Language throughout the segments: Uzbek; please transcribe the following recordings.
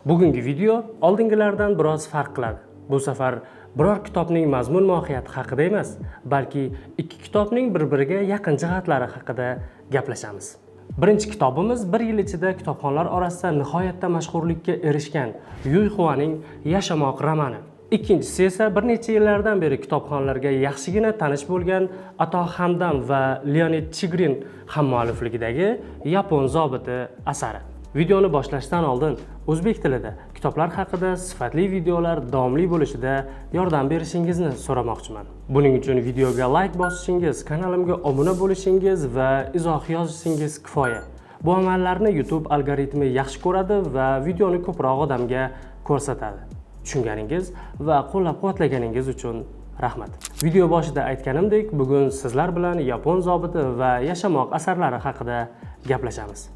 Bugungi video oldingilardan biroz farq qiladi. Bu safar biror kitobning mazmun mohiyati haqida emas, balki ikki kitobning bir-biriga yaqin jihatlari haqida gaplashamiz. Birinchi kitobimiz bir yil ichida kitobxonlar orasida nihoyatda mashhurlikka erishgan Yuy Xuaning Yashamoq romani. Ikkinchisi esa bir necha yillardan beri kitobxonlarga yaxshigina tanish bo'lgan Ato Hamdam va Leonid Chigrin hammuallifligidagi Yapon zobiti asari. Videoni boshlashdan oldin o'zbek tilida kitoblar haqida sifatli videolar davomli bo'lishida yordam berishingizni so'ramoqchiman. Buning uchun videoga like bosishingiz, kanalimga obuna bo'lishingiz va izoh yozishingiz kifoya. Bu amallarni YouTube algoritmi yaxshi ko'radi va videoni ko'proq odamga ko'rsatadi. Tushunganingiz va qo'llab-quvvatlaganingiz uchun rahmat. Video boshida aytganimdek, bugun sizlar bilan Yapon zobiti va Yashamoq asarlari haqida gaplashamiz.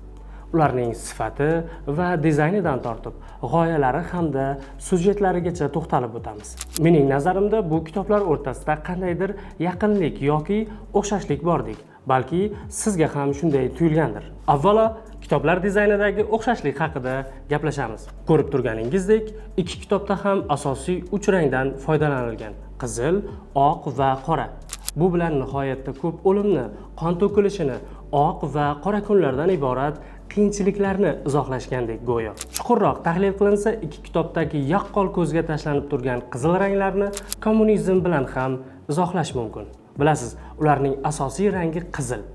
Ularning sifati va dizaynidan tortib, g'oyalari hamda syujetlarigacha to'xtalib o'tamiz. Mening nazarimda bu kitoblar o'rtasida qandaydir yaqinlik yoki o'xshashlik bordek, balki sizga ham shunday tuyulgandir. Avvalo, kitoblar dizaynidagi o'xshashlik haqida gaplashamiz. Ko'rib turganingizdek, ikki kitobda ham asosiy 3 rangdan foydalanilgan: qizil, oq va qora. Bu bilan nihoyatda ko'p o'limni, qon to'kilishini, oq va qora kunlardan iborat qiyinchiliklarni izohlashgandek go'yo. Chuqurroq tahlil qilinsa, ikki kitobdagi yaqqol ko'zga tashlanib turgan qizil ranglarni kommunizm bilan ham izohlash mumkin. Bilasiz, ularning asosiy rangi qizil.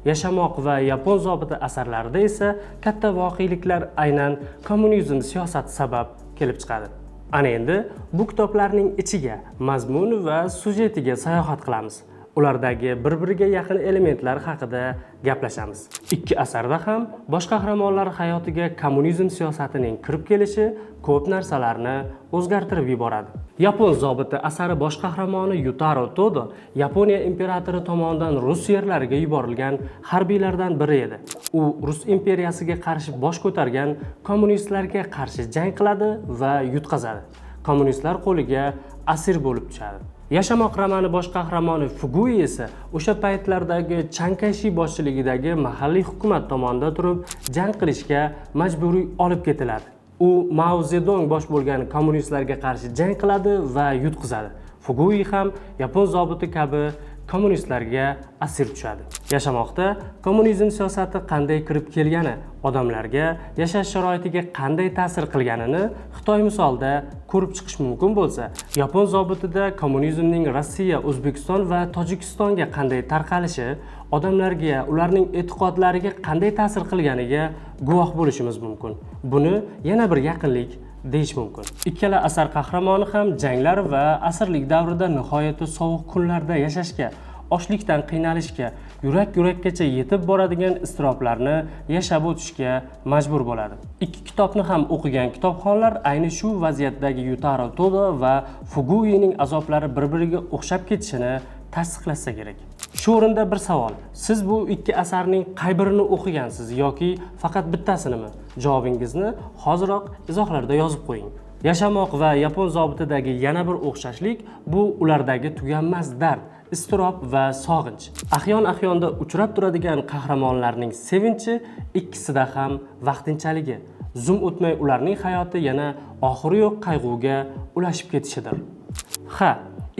Yashamoq va Yapon zobiti asarlarida esa katta voqeliklar aynan kommunizm siyosati sabab kelib chiqadi. Ana endi bu kitoblarning ichiga, mazmun va syujetiga sayohat qilamiz. Ulardagi bir-biriga yaqin elementlar haqida gaplashamiz. Ikki asarda ham bosh qahramonlar hayotiga kommunizm siyosatining kirib kelishi ko'p narsalarni o'zgartirib yuboradi. Yapon zobiti asari bosh qahramoni Yutaro Todo Yaponiya imperatori tomonidan rus yerlariga yuborilgan harbiylardan biri edi. U Rus imperiyasiga qarshi bosh ko'targan kommunistlarga qarshi jang qiladi va yutqazadi. Kommunistlar qo'liga asir bo'lib tushadi. Yashamoq romani bosh qahramoni Fugui esa o'sha paytlardagi Chankashi boshchiligidagi mahalliy hukumat tomonidan turib jang qilishga majburiy olib ketiladi. U Mao Zedong bosh bo'lgan kommunistlarga qarshi jang qiladi va yutqizadi. Fugui ham Yapon zobiti kabi kommunistlarga asir tushadi. Yashamoqda kommunizm siyosati qanday kirib kelgani, odamlarga yashash sharoitiga qanday ta'sir qilganini Xitoy misolida ko'rib chiqish mumkin bo'lsa, Yapon zobitida kommunizmning Rossiya, O'zbekiston va Tojikistonga qanday tarqalishi, odamlarga, ularning e'tiqodlariga qanday ta'sir qilganiga guvoh bo'lishimiz mumkin. Buni yana bir yaqinlik deyish mumkin. Ikkala asar qahramoni ham janglar va asirlik davrida nihoyatda sovuq kunlarda yashashga, ochlikdan qiynalishga, yurak-yurakkacha yetib boradigan iztiroblarni yashab o'tishga majbur bo'ladi. Ikki kitobni ham o'qigan kitobxonlar ayni shu vaziyatdagi Yutaro Todo va Fuguining azoblari bir-biriga o'xshab ketishini tasdiqlasa kerak. Shu o'rinda bir savol: siz bu ikki asarning qay birini o'qigansiz yoki faqat bittasinimi? Javobingizni hoziroq izohlarda yozib qo'ying. Yashamoq va Yapon zobitidagi yana bir o'xshashlik bu ulardagi tuganmas dard, iztirob va sog'inch. Ahyon-ahyonda uchrab turadigan qahramonlarning sevinchi ikkisida ham vaqtinchaligi. Zum o'tmay ularning hayoti yana oxiri yo'q qayg'uga ulashib ketishidir.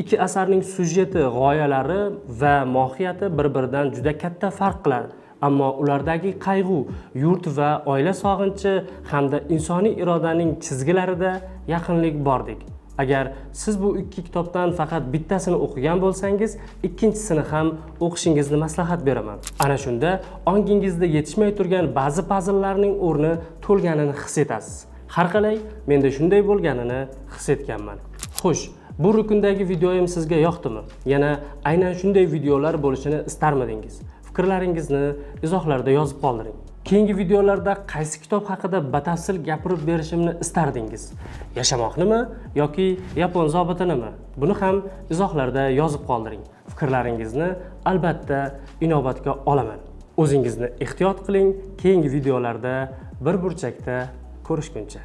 Ikki asarning syujeti, g'oyalari va mohiyati bir-biridan juda katta farq qiladi. Ammo ulardagi qayg'u, yurt va oila sog'inchi hamda insoniy irodaning chizgilarida yaqinlik bordek. Agar siz bu ikki kitobdan faqat bittasini o'qigan bo'lsangiz, ikkinchisini ham o'qishingizni maslahat beraman. Ana shunda ongingizda yetishmay turgan ba'zi puzzlelarning o'rni to'lganini his etasiz. Har qalay, menda shunday bo'lganini his etganman. Xo'sh, bu rukundagi videoyim sizga yoqdimi? Yana aynan shunday videolar bo'lishini istarmidingiz? Fikrlaringizni izohlarda yozib qoldiring. Keyingi videolarda qaysi kitob haqida batafsil gapirib berishimni istardingiz? Yashamoqnimi yoki Yapon zobitinimi? Buni ham izohlarda yozib qoldiring. Fikrlaringizni albatta inobatga olaman. O'zingizni ehtiyot qiling. Keyingi videolarda bir burchakda ko'rishguncha.